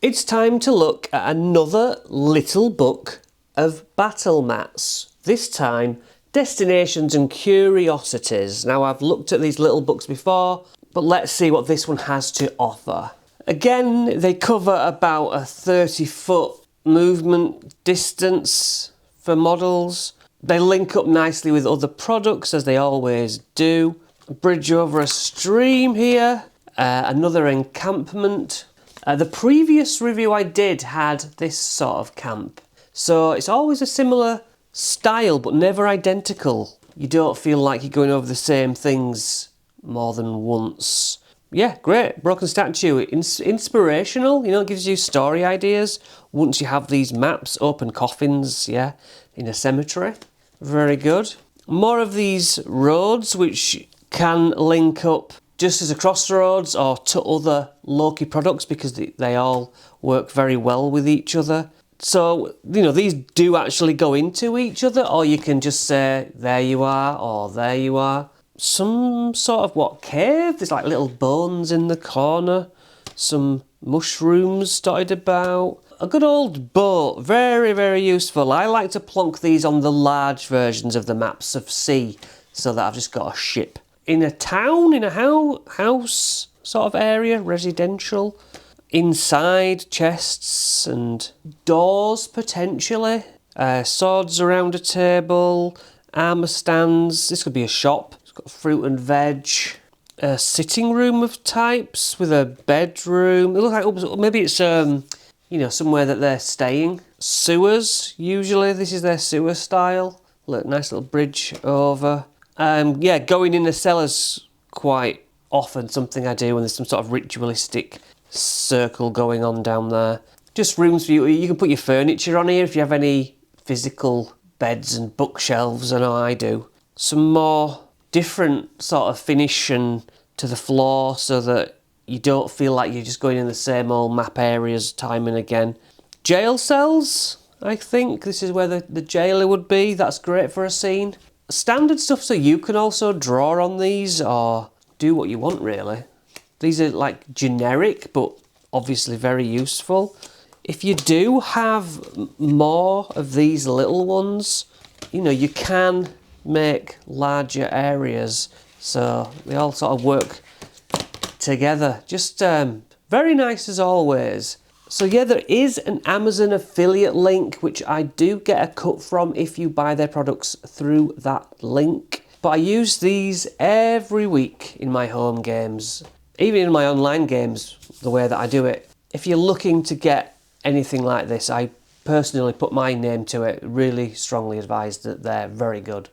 It's time to look at another little book of battle mats. This time, Destinations and Curiosities. Now, I've looked at these little books before, but let's see what this one has to offer. Again, they cover about a 30-foot movement distance for models. They link up nicely with other products, as they always do. A bridge over a stream here, another encampment. The previous review I did had this sort of camp. So it's always a similar style, but never identical. You don't feel like you're going over the same things more than once. Yeah, great. Broken statue. Inspirational, you know, gives you story ideas. Once you have these maps, open coffins, yeah, in a cemetery. Very good. More of these roads, which can link up just as a crossroads or to other Loki products, because they all work very well with each other. So, you know, these do actually go into each other, or you can just say, there you are, or there you are. Some sort of, cave? There's like little bones in the corner. Some mushrooms dotted about. A good old boat, very, very useful. I like to plonk these on the large versions of the maps of sea, so that I've just got a ship. In a town, in a house sort of area, residential. Inside, chests and doors potentially. Swords around a table, armour stands. This could be a shop. It's got fruit and veg. A sitting room of types with a bedroom. It looks like maybe it's you know, somewhere that they're staying. Sewers, usually this is their sewer style. Look, nice little bridge over. Yeah, going in the cellars quite often something I do when there's some sort of ritualistic circle going on down there. Just rooms for you. You can put your furniture on here if you have any physical beds and bookshelves. I know I do. Some more different sort of finish and to the floor, so that you don't feel like you're just going in the same old map areas time and again. Jail cells, I think. This is where the jailer would be. That's great for a scene. Standard stuff, so you can also draw on these or do what you want, really. These are like generic, but obviously very useful. If you do have more of these little ones, you know, you can make larger areas. So they all sort of work together. Just very nice as always. So yeah, there is an Amazon affiliate link, which I do get a cut from if you buy their products through that link. But I use these every week in my home games, even in my online games, the way that I do it. If you're looking to get anything like this, I personally put my name to it. Really strongly advise that they're very good.